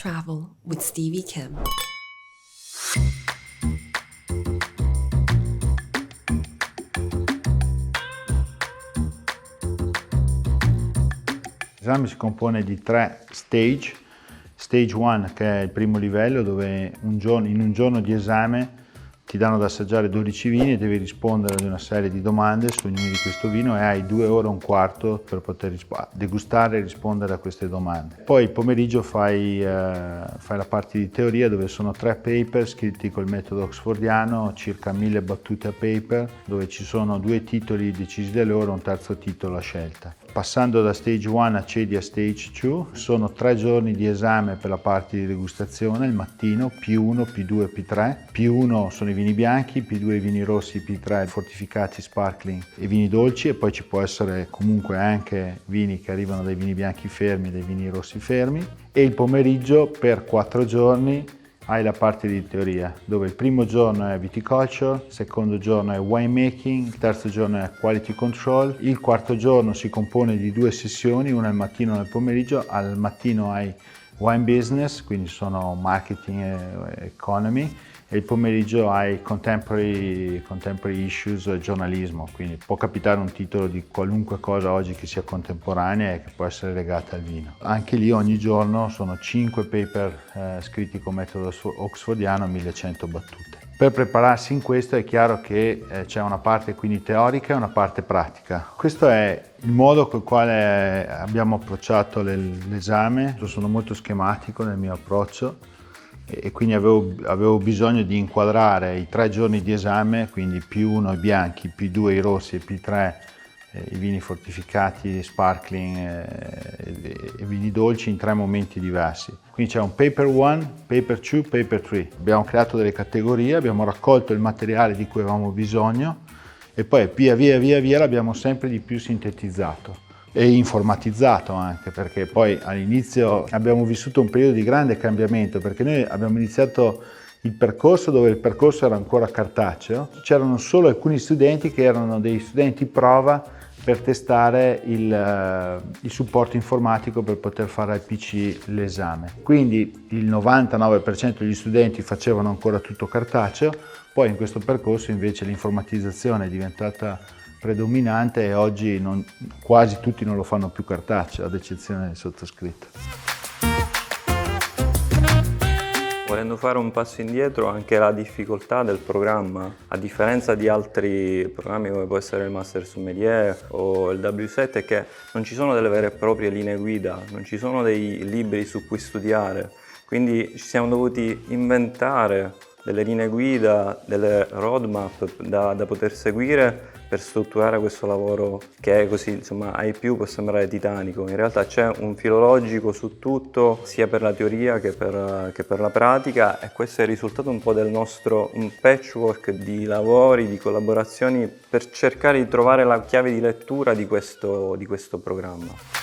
Travel with Stevie Kim. L'esame si compone di 3 stage. Stage 1, che è il primo livello, dove in un giorno di esame ti danno da assaggiare 12 vini e devi rispondere ad una serie di domande su ognuno di questo vino e hai 2 ore e un quarto per poter degustare e rispondere a queste domande. Poi il pomeriggio fai la parte di teoria, dove sono 3 paper scritti col metodo oxfordiano, circa 1000 battute a paper, dove ci sono 2 titoli decisi da loro e un terzo titolo a scelta. Passando da Stage 1 accedi a Stage 2, sono 3 giorni di esame per la parte di degustazione, il mattino, P1, P2 e P3. P1 sono i vini bianchi, P2 i vini rossi, P3 fortificati, sparkling e vini dolci, e poi ci può essere comunque anche vini che arrivano dai vini bianchi fermi e dai vini rossi fermi. E il pomeriggio per 4 giorni hai la parte di teoria, dove il primo giorno è viticulture, il secondo giorno è winemaking, il terzo giorno è quality control, il quarto giorno si compone di 2 sessioni, una al mattino e una al pomeriggio. Al mattino hai wine business, quindi sono marketing e economy, e il pomeriggio hai contemporary issues e giornalismo, quindi può capitare un titolo di qualunque cosa oggi che sia contemporanea e che può essere legata al vino. Anche lì ogni giorno sono 5 paper scritti con metodo oxfordiano, 1100 battute. Per prepararsi in questo è chiaro che c'è una parte quindi teorica e una parte pratica. Questo è il modo col quale abbiamo approcciato l'esame. Io sono molto schematico nel mio approccio e quindi avevo bisogno di inquadrare i 3 giorni di esame, quindi P1 i bianchi, P2 i rossi e P3 i vini fortificati, sparkling e vini dolci in 3 momenti diversi. Quindi c'è un paper 1, paper 2, paper 3. Abbiamo creato delle categorie, abbiamo raccolto il materiale di cui avevamo bisogno e poi via via l'abbiamo sempre di più sintetizzato e informatizzato anche, perché poi all'inizio abbiamo vissuto un periodo di grande cambiamento, perché noi abbiamo iniziato il percorso dove il percorso era ancora cartaceo, c'erano solo alcuni studenti che erano dei studenti prova per testare il supporto informatico per poter fare al PC l'esame. Quindi il 99% degli studenti facevano ancora tutto cartaceo, poi in questo percorso invece l'informatizzazione è diventata predominante e oggi quasi tutti non lo fanno più cartaceo, ad eccezione del sottoscritto. Volendo fare un passo indietro, anche la difficoltà del programma, a differenza di altri programmi come può essere il Master Sommelier o il W7, è che non ci sono delle vere e proprie linee guida, non ci sono dei libri su cui studiare, quindi ci siamo dovuti inventare delle linee guida, delle roadmap da poter seguire per strutturare questo lavoro che è così, insomma, ai più può sembrare titanico. In realtà c'è un filo logico su tutto, sia per la teoria che per la pratica, e questo è il risultato un po' del nostro patchwork di lavori, di collaborazioni per cercare di trovare la chiave di lettura di questo programma.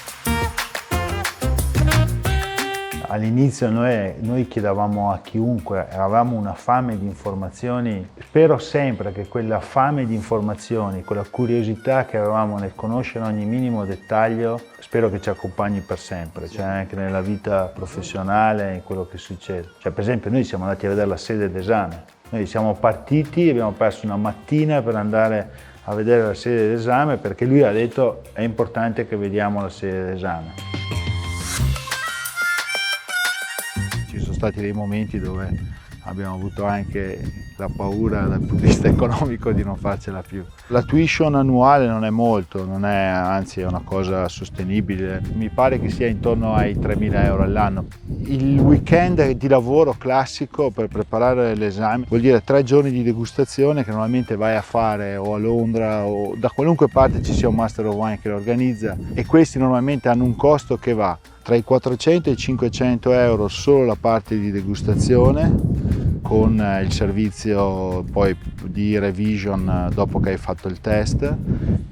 All'inizio noi chiedevamo a chiunque, avevamo una fame di informazioni. Spero sempre che quella fame di informazioni, quella curiosità che avevamo nel conoscere ogni minimo dettaglio, spero che ci accompagni per sempre, cioè anche nella vita professionale, in quello che succede. Cioè, per esempio, noi siamo andati a vedere la sede d'esame. Noi siamo partiti e abbiamo perso una mattina per andare a vedere la sede d'esame, perché lui ha detto è importante che vediamo la sede d'esame. Ci sono stati dei momenti dove abbiamo avuto anche la paura dal punto di vista economico di non farcela più. La tuition annuale non è molto, anzi è una cosa sostenibile, mi pare che sia intorno ai 3.000 euro all'anno. Il weekend di lavoro classico per preparare l'esame vuol dire 3 giorni di degustazione che normalmente vai a fare o a Londra o da qualunque parte ci sia un Master of Wine che lo organizza, e questi normalmente hanno un costo che va tra i 400 e i 500 euro solo la parte di degustazione, con il servizio poi di revision dopo che hai fatto il test,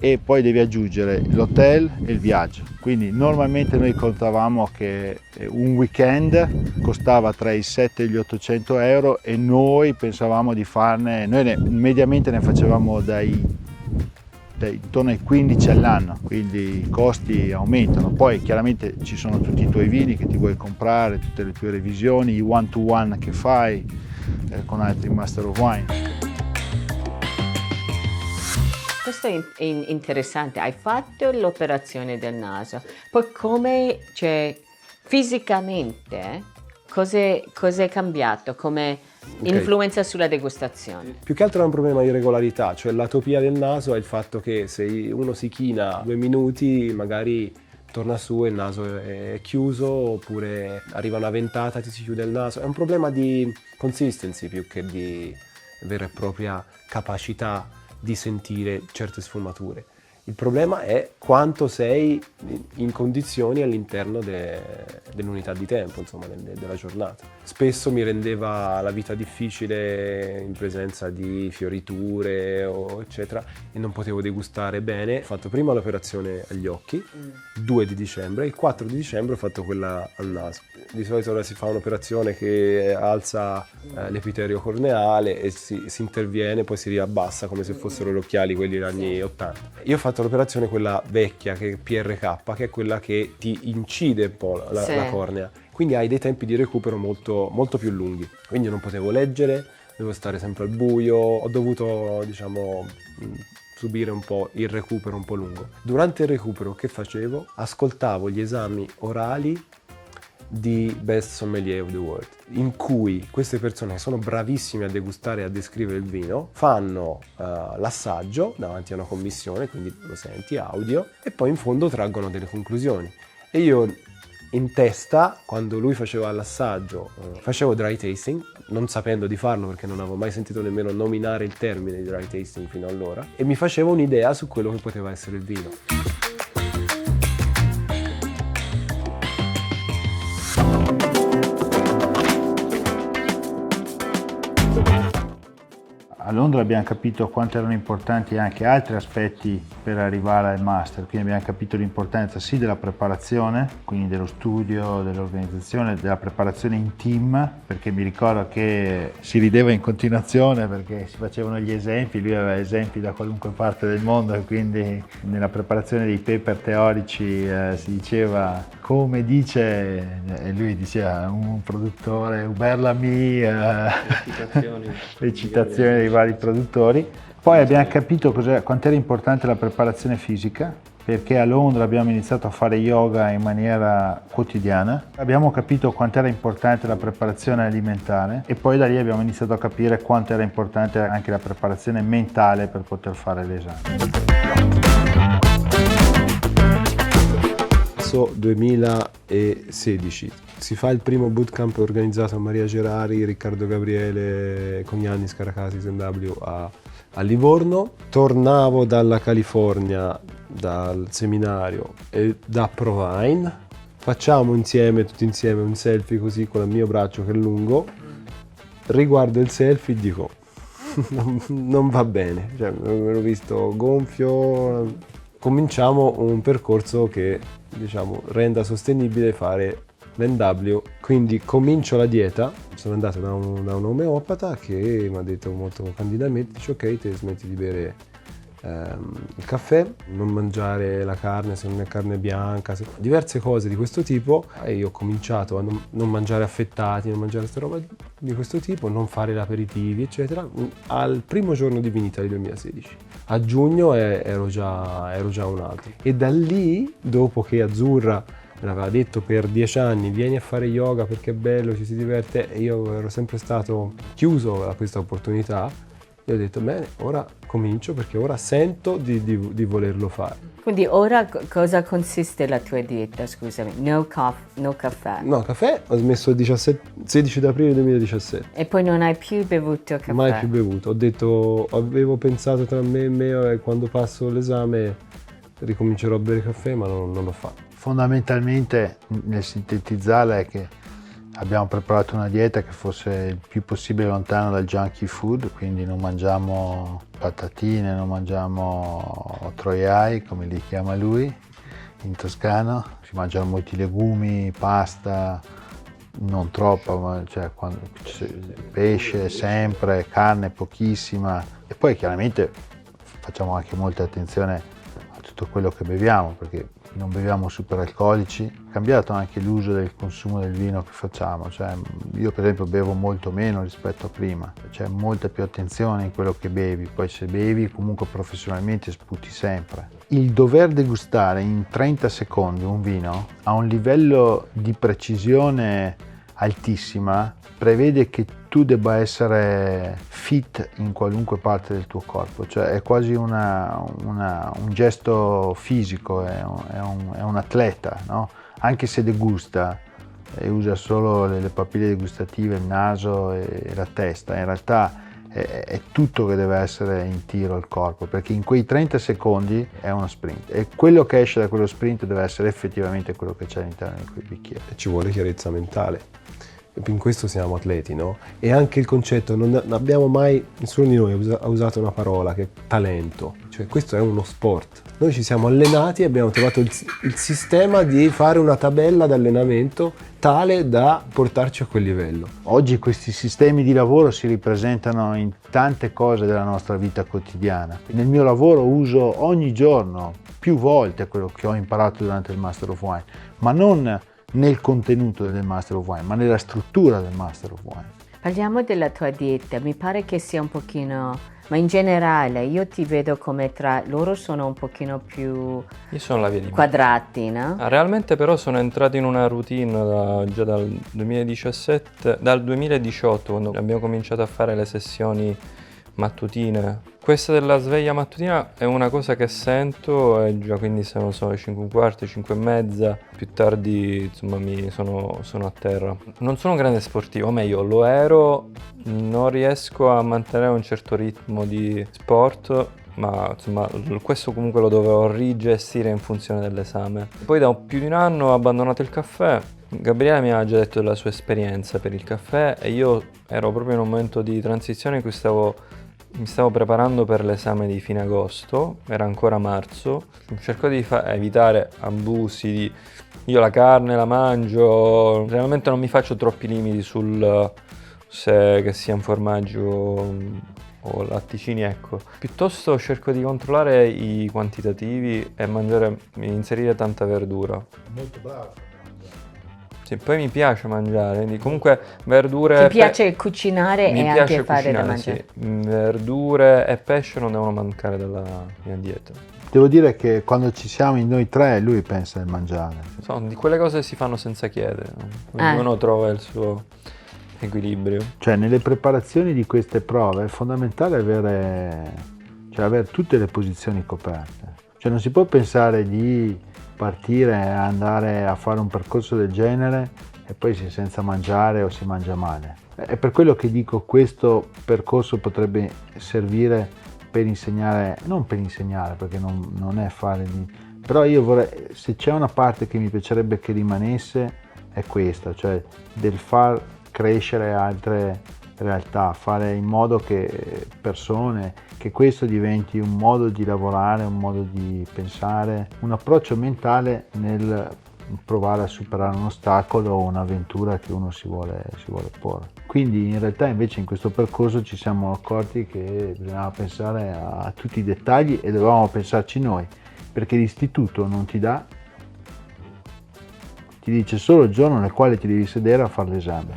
e poi devi aggiungere l'hotel e il viaggio. Quindi normalmente noi contavamo che un weekend costava tra i 7 e gli 800 euro e noi pensavamo di farne, mediamente ne facevamo dai intorno ai 15 all'anno, quindi i costi aumentano. Poi chiaramente ci sono tutti i tuoi vini che ti vuoi comprare, tutte le tue revisioni, i one-to-one che fai con altri Master of Wine. Questo è interessante, hai fatto l'operazione del naso, poi come, cioè, fisicamente, cos'è cambiato, come influenza sulla degustazione? Più che altro è un problema di regolarità, cioè l'atopia del naso è il fatto che se uno si china 2 minuti magari torna su e il naso è chiuso, oppure arriva una ventata e ti si chiude il naso. È un problema di consistency più che di vera e propria capacità di sentire certe sfumature. Il problema è quanto sei in condizioni all'interno dell'unità di tempo, insomma, della giornata. Spesso mi rendeva la vita difficile in presenza di fioriture o eccetera e non potevo degustare bene. Ho fatto prima l'operazione agli occhi, 2 di dicembre, il 4 di dicembre ho fatto quella al naso. Di solito ora si fa un'operazione che alza l'epitelio corneale e si interviene, poi si riabbassa come se fossero gli occhiali, quelli degli anni 80. Io ho fatto l'operazione quella vecchia, che è PRK, che è quella che ti incide un po' la cornea, quindi hai dei tempi di recupero molto, molto più lunghi. Quindi non potevo leggere, dovevo stare sempre al buio, ho dovuto, diciamo, subire un po' il recupero un po' lungo. Durante il recupero che facevo? Ascoltavo gli esami orali di Best Sommelier of the World, in cui queste persone che sono bravissime a degustare e a descrivere il vino fanno l'assaggio davanti a una commissione, quindi lo senti audio, e poi in fondo traggono delle conclusioni. E io in testa, quando lui faceva l'assaggio, facevo dry tasting, non sapendo di farlo perché non avevo mai sentito nemmeno nominare il termine di dry tasting fino allora, e mi facevo un'idea su quello che poteva essere il vino. A Londra abbiamo capito quanto erano importanti anche altri aspetti per arrivare al master, quindi abbiamo capito l'importanza sì della preparazione, quindi dello studio, dell'organizzazione, della preparazione in team, perché mi ricordo che si rideva in continuazione perché si facevano gli esempi, lui aveva esempi da qualunque parte del mondo e quindi nella preparazione dei paper teorici si diceva come dice, e lui diceva un produttore, Hubert Lamy, le citazioni dei vari produttori. Poi abbiamo capito quanto era importante la preparazione fisica, perché a Londra abbiamo iniziato a fare yoga in maniera quotidiana. Abbiamo capito quanto era importante la preparazione alimentare e poi da lì abbiamo iniziato a capire quanto era importante anche la preparazione mentale per poter fare l'esame. 2016 si fa il primo bootcamp organizzato a Maria Gerari, Riccardo Gabriele, con Yannis Karakakis NW a Livorno. Tornavo dalla California, dal seminario e da Provine. Facciamo insieme, tutti insieme, un selfie così con il mio braccio che è lungo. Riguardo il selfie e dico non va bene, cioè me l'ho visto gonfio. Cominciamo un percorso che, diciamo, renda sostenibile fare l'NW, quindi comincio la dieta. Sono andato da un omeopata che mi ha detto molto candidamente, dice ok, te smetti di bere il caffè, non mangiare la carne se non è carne bianca, diverse cose di questo tipo, e io ho cominciato a non mangiare affettati, non mangiare questa roba di questo tipo, non fare l'aperitivi eccetera, al primo giorno di Vinita del 2016. A giugno ero già un altro, e da lì, dopo che Azzurra me l'aveva detto per 10 anni, vieni a fare yoga perché è bello, ci si diverte, e io ero sempre stato chiuso a questa opportunità. E ho detto bene, ora comincio perché ora sento di volerlo fare. Quindi ora cosa consiste la tua dieta, scusami? No caffè? No, caffè ho smesso il 16 aprile 2017. E poi non hai più bevuto caffè? Mai più bevuto. Ho detto, avevo pensato tra me e me quando passo l'esame ricomincerò a bere caffè, ma non l'ho fatto. Fondamentalmente, nel sintetizzarla, è che abbiamo preparato una dieta che fosse il più possibile lontana dal junkie food, quindi non mangiamo patatine, non mangiamo troiai, come li chiama lui in toscano, si mangiano molti legumi, pasta, non troppa, ma cioè, pesce sempre, carne pochissima, e poi chiaramente facciamo anche molta attenzione a tutto quello che beviamo, perché non beviamo superalcolici. È cambiato anche l'uso del consumo del vino che facciamo, cioè io per esempio bevo molto meno rispetto a prima, c'è molta più attenzione in quello che bevi, poi se bevi comunque professionalmente sputi sempre. Il dover degustare in 30 secondi un vino a un livello di precisione altissima prevede che tu debba essere fit in qualunque parte del tuo corpo, cioè è quasi un gesto fisico, è un atleta, no? Anche se degusta e usa solo le papille degustative, il naso e la testa, in realtà è tutto che deve essere in tiro il corpo, perché in quei 30 secondi è uno sprint e quello che esce da quello sprint deve essere effettivamente quello che c'è all'interno di quei bicchieri. E ci vuole chiarezza mentale. In questo siamo atleti, no? E anche il concetto, non abbiamo mai, nessuno di noi ha usato una parola che è talento, cioè questo è uno sport. Noi ci siamo allenati e abbiamo trovato il sistema di fare una tabella d'allenamento tale da portarci a quel livello. Oggi questi sistemi di lavoro si ripresentano in tante cose della nostra vita quotidiana. Nel mio lavoro uso ogni giorno, più volte, quello che ho imparato durante il Master of Wine, ma non nel contenuto del Master of Wine, ma nella struttura del Master of Wine. Parliamo della tua dieta, mi pare che sia un pochino, ma in generale io ti vedo come tra loro sono un pochino più Io sono la via di mezzo. quadrati, no? Realmente però sono entrato in una routine già dal 2018, quando abbiamo cominciato a fare le sessioni mattutine. Questa della sveglia mattutina è una cosa che sento e già quindi sono le 5:15, 5:30, più tardi insomma sono a terra. Non sono un grande sportivo, o meglio lo ero, non riesco a mantenere un certo ritmo di sport, ma insomma questo comunque lo dovrò rigestire in funzione dell'esame. Poi da più di un anno ho abbandonato il caffè. Gabriele mi ha già detto della sua esperienza per il caffè e io ero proprio in un momento di transizione in cui mi stavo preparando per l'esame di fine agosto, era ancora marzo, cerco di evitare abusi, io la carne la mangio, realmente non mi faccio troppi limiti sul se che sia un formaggio o latticini, ecco. Piuttosto cerco di controllare i quantitativi e inserire tanta verdura. Molto bravo. Sì, poi mi piace mangiare, quindi comunque verdure... Ti piace cucinare mi e piace anche fare da cucinare, mangiare? sì. Verdure e pesce non devono mancare dalla mia dieta. Devo dire che quando ci siamo in noi tre, lui pensa al mangiare. Sono di quelle cose che si fanno senza chiedere, no? Ognuno trova il suo equilibrio. Cioè, nelle preparazioni di queste prove è fondamentale avere tutte le posizioni coperte. Cioè, non si può pensare di partire e andare a fare un percorso del genere e poi si è senza mangiare o si mangia male. È per quello che dico questo percorso potrebbe servire per insegnare, non per insegnare perché non è fare di... Però io vorrei, se c'è una parte che mi piacerebbe che rimanesse è questa, cioè del far crescere altre realtà, fare in modo che che questo diventi un modo di lavorare, un modo di pensare, un approccio mentale nel provare a superare un ostacolo o un'avventura che uno si vuole porre. Quindi in realtà invece in questo percorso ci siamo accorti che bisognava pensare a tutti i dettagli e dovevamo pensarci noi, perché l'istituto non ti dice solo il giorno nel quale ti devi sedere a fare l'esame.